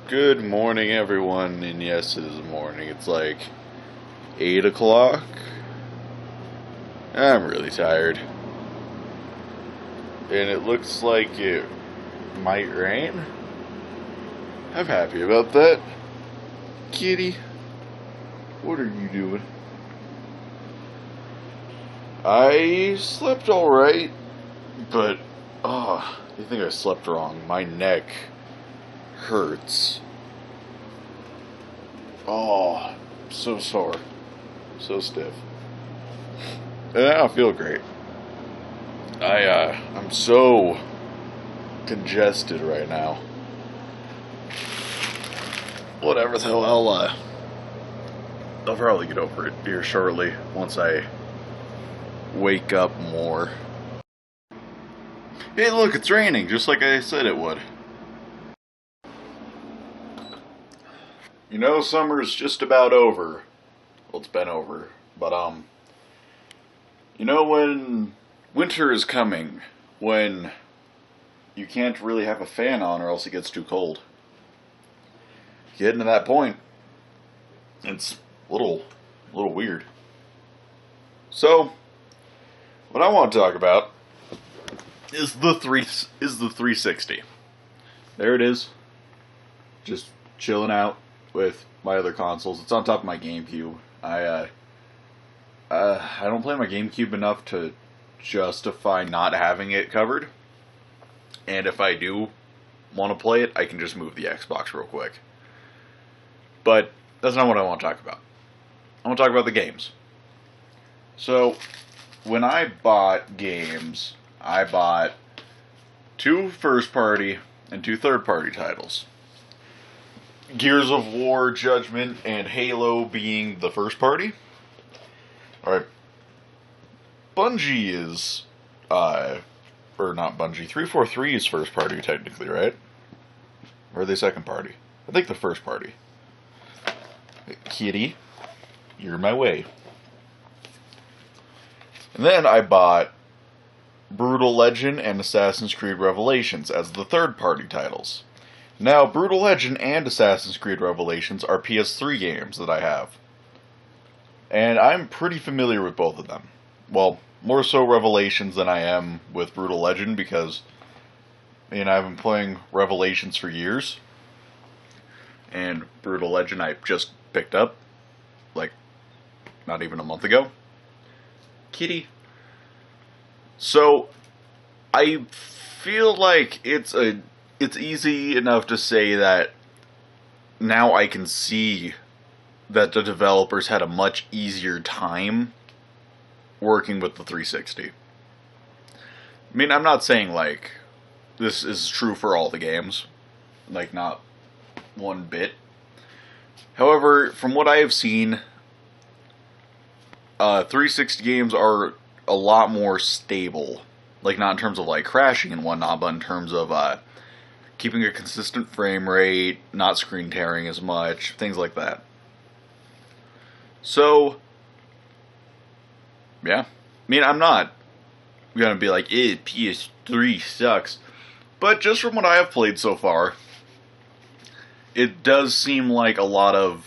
Good morning, everyone. And yes, it is morning. It's like 8 o'clock. I'm really tired. And it looks like it might rain. I'm happy about that. Kitty, what are you doing? I slept alright, but, I think I slept wrong. My neck hurts. Oh, so sore. So stiff. And I don't feel great. I'm so congested right now. Whatever though, I'll probably get over it here shortly once I wake up more. Hey look, it's raining, just like I said it would. You know, summer's just about over. Well, it's been over. But, you know when winter is coming, when you can't really have a fan on or else it gets too cold. Getting to that point, it's a little weird. So, what I want to talk about is the 360. There it is. Just chilling out with my other consoles. It's on top of my GameCube. I don't play my GameCube enough to justify not having it covered. And if I do want to play it, I can just move the Xbox real quick. But that's not what I want to talk about. I want to talk about the games. So, when I bought games, I bought 2 first-party and 2 third-party titles. Gears of War, Judgment, and Halo being the first party. Alright. Bungie is, or not Bungie, 343 is first party technically, right? Or are they second party? I think the first party. Kitty, you're my way. And then I bought Brutal Legend and Assassin's Creed Revelations as the third party titles. Now, Brutal Legend and Assassin's Creed Revelations are PS3 games that I have. And I'm pretty familiar with both of them. Well, more so Revelations than I am with Brutal Legend because, I've been playing Revelations for years. And Brutal Legend I just picked up, like, not even a month ago. Kitty. So, I feel like it's easy enough to say that now I can see that the developers had a much easier time working with the 360. I'm not saying, like, this is true for all the games. Like, not one bit. However, from what I have seen, 360 games are a lot more stable. Like, not in terms of, like, crashing and whatnot, but in terms of, keeping a consistent frame rate, not screen tearing as much, things like that. So, yeah. I'm not gonna be like, PS3 sucks. But just from what I have played so far, it does seem like a lot of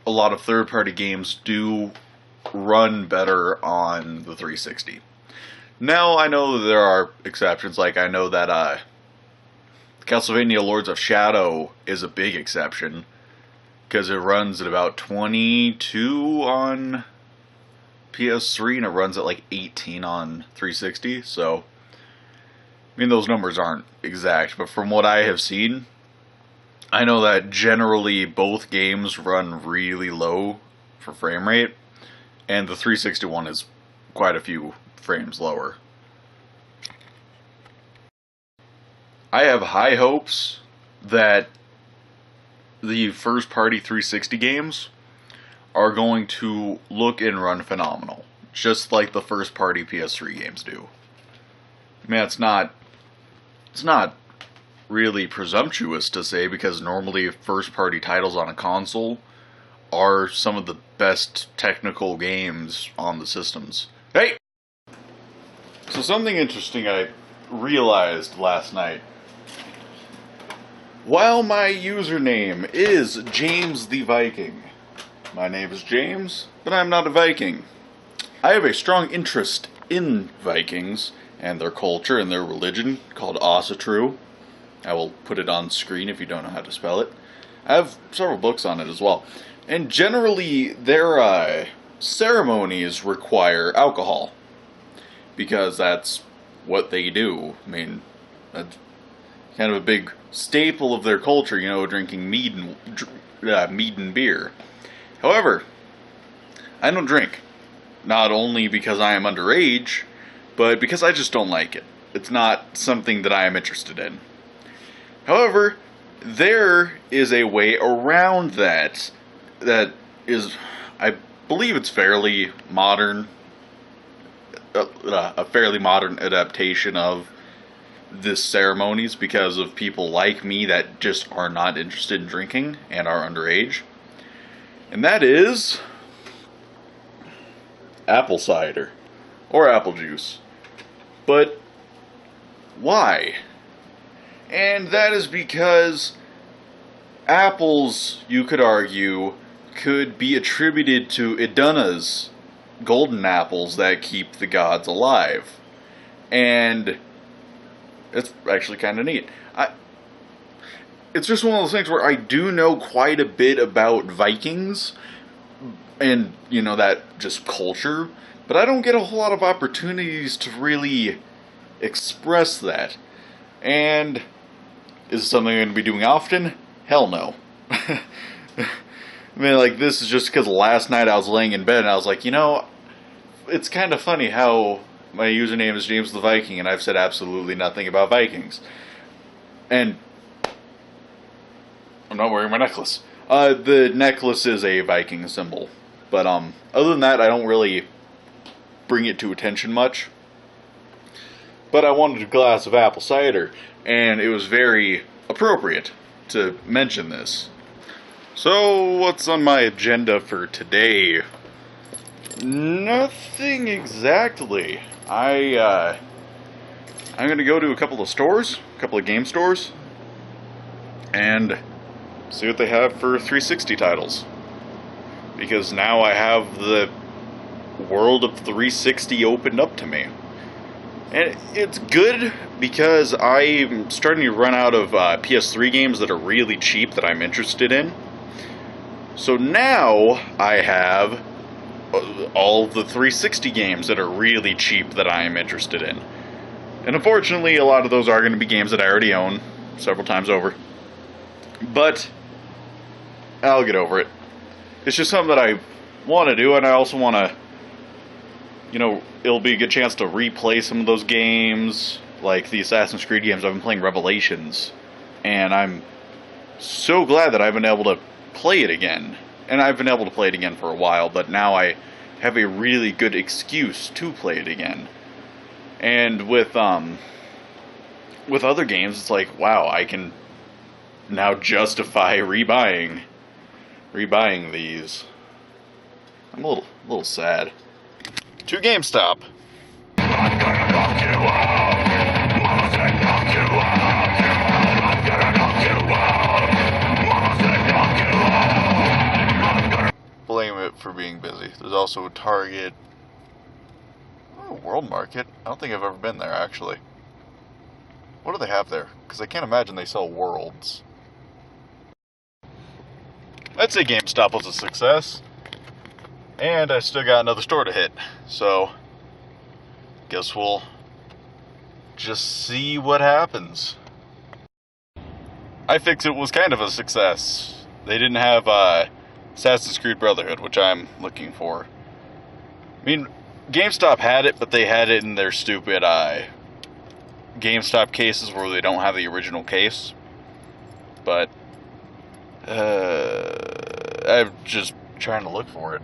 third-party games do run better on the 360. Now, I know that there are exceptions, like I know that Castlevania Lords of Shadow is a big exception, because it runs at about 22 on PS3, and it runs at like 18 on 360, so, those numbers aren't exact, but from what I have seen, I know that generally both games run really low for frame rate, and the 361 is quite a few frames lower. I have high hopes that the first party 360 games are going to look and run phenomenal, just like the first party PS3 games do. It's not really presumptuous to say, because normally first party titles on a console are some of the best technical games on the systems. Hey! So something interesting I realized last night While my username is James the Viking, my name is James, but I'm not a Viking. I have a strong interest in Vikings and their culture and their religion called Asatru. I will put it on screen if you don't know how to spell it. I have several books on it as well. And generally, their ceremonies require alcohol, because that's what they do. I mean, that's kind of a big staple of their culture, you know, drinking mead and beer. However, I don't drink. Not only because I am underage, but because I just don't like it. It's not something that I am interested in. However, there is a way around that is, I believe it's fairly modern, a fairly modern adaptation of this ceremonies because of people like me that just are not interested in drinking and are underage. And that is apple cider or apple juice. But why? And that is because apples, you could argue, could be attributed to Iduna's golden apples that keep the gods alive. And it's actually kind of neat. It's just one of those things where I do know quite a bit about Vikings and, you know, that just culture, but I don't get a whole lot of opportunities to really express that. And is it something I'm going to be doing often? Hell no. I mean, like, this is just because last night I was laying in bed and I was like, you know, it's kind of funny how my username is James the Viking and I've said absolutely nothing about Vikings. And I'm not wearing my necklace. The necklace is a Viking symbol. But other than that, I don't really bring it to attention much. But I wanted a glass of apple cider, and it was very appropriate to mention this. So, what's on my agenda for today? Nothing exactly. I'm going to go to a couple of stores, a couple of game stores, and see what they have for 360 titles. Because now I have the world of 360 opened up to me. And it's good because I'm starting to run out of PS3 games that are really cheap that I'm interested in. So now I have all of the 360 games that are really cheap that I am interested in. And unfortunately, a lot of those are going to be games that I already own several times over. But I'll get over it. It's just something that I want to do, and I also want to, you know, it'll be a good chance to replay some of those games, like the Assassin's Creed games. I've been playing Revelations, and I'm so glad that I've been able to play it again. And I've been able to play it again for a while, but now I have a really good excuse to play it again. And with other games, it's like, wow, I can now justify rebuying these. I'm a little sad. To GameStop. I'm gonna knock you out. Mama said knock you out. I'm gonna knock you out. Mama said knock you out. I'm gonna blame it for being busy. There's also a Target. Oh, World Market. I don't think I've ever been there, actually. What do they have there? Because I can't imagine they sell worlds. I'd say GameStop was a success. And I still got another store to hit. So, guess we'll just see what happens. iFixit was kind of a success. They didn't have Assassin's Creed Brotherhood, which I'm looking for. I mean, GameStop had it, but they had it in their stupid GameStop cases where they don't have the original case. But I'm just trying to look for it.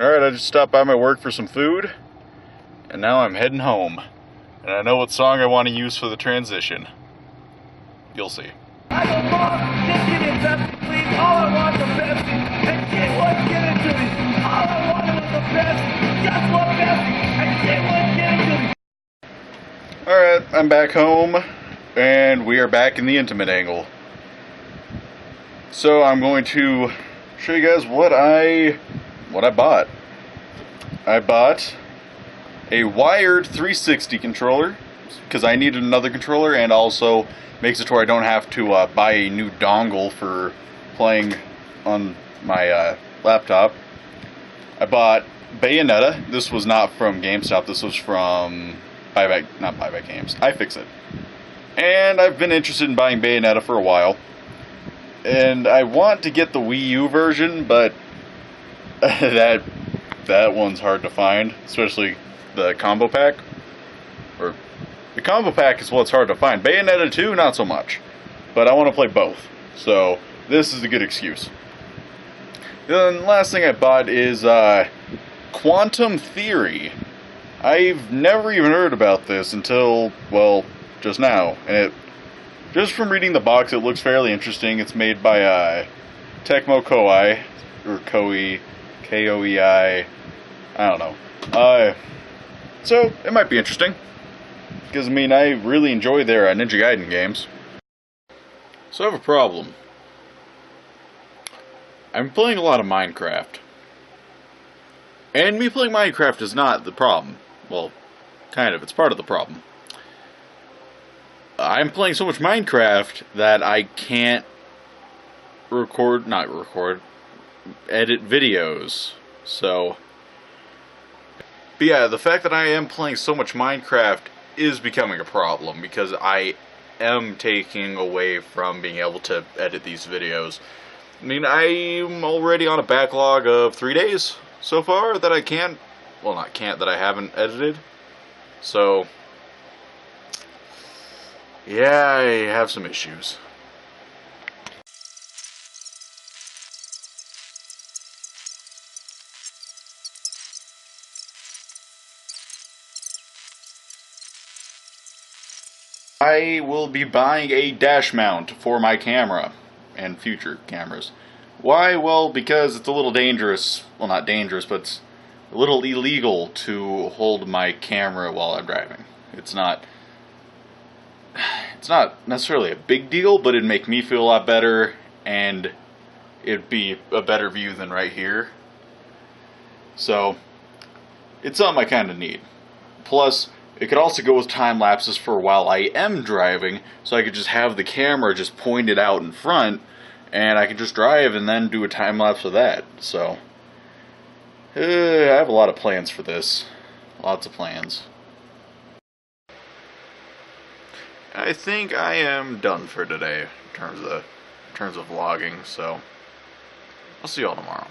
Alright, I just stopped by my work for some food, and now I'm heading home. And I know what song I want to use for the transition. You'll see. I don't want to get it, please. All I want is the best. And get what, get it. I'm back home, and we are back in the intimate angle. So I'm going to show you guys what I bought. I bought a wired 360 controller because I needed another controller, and also makes it to where I don't have to buy a new dongle for playing on my laptop. I bought Bayonetta. This was not from GameStop. This was from not Buyback Games. iFixit. And I've been interested in buying Bayonetta for a while. And I want to get the Wii U version, but that one's hard to find, especially the combo pack. Or the combo pack is what's hard to find. Bayonetta 2, not so much. But I want to play both. So this is a good excuse. Then the last thing I bought is Quantum Theory. I've never even heard about this until, well, just now. And just from reading the box, it looks fairly interesting. It's made by Tecmo Koei, or Koei, K-O-E-I, I don't know. So, it might be interesting. Because, I mean, I really enjoy their Ninja Gaiden games. So I have a problem. I'm playing a lot of Minecraft. And me playing Minecraft is not the problem. Well, kind of. It's part of the problem. I'm playing so much Minecraft that I can't edit videos. So, but yeah, the fact that I am playing so much Minecraft is becoming a problem because I am taking away from being able to edit these videos. I mean, I'm already on a backlog of 3 days so far that that I haven't edited. So, yeah, I have some issues. I will be buying a dash mount for my camera and future cameras. Why? Well, because it's a little dangerous. Well, not dangerous, but it's a little illegal to hold my camera while I'm driving. It's not necessarily a big deal, but it'd make me feel a lot better, and it'd be a better view than right here. So, it's something I kind of need. Plus, it could also go with time lapses for while I am driving, so I could just have the camera just pointed out in front, and I can just drive and then do a time lapse of that. So, I have a lot of plans for this. Lots of plans. I think I am done for today in terms of vlogging, so I'll see y'all tomorrow.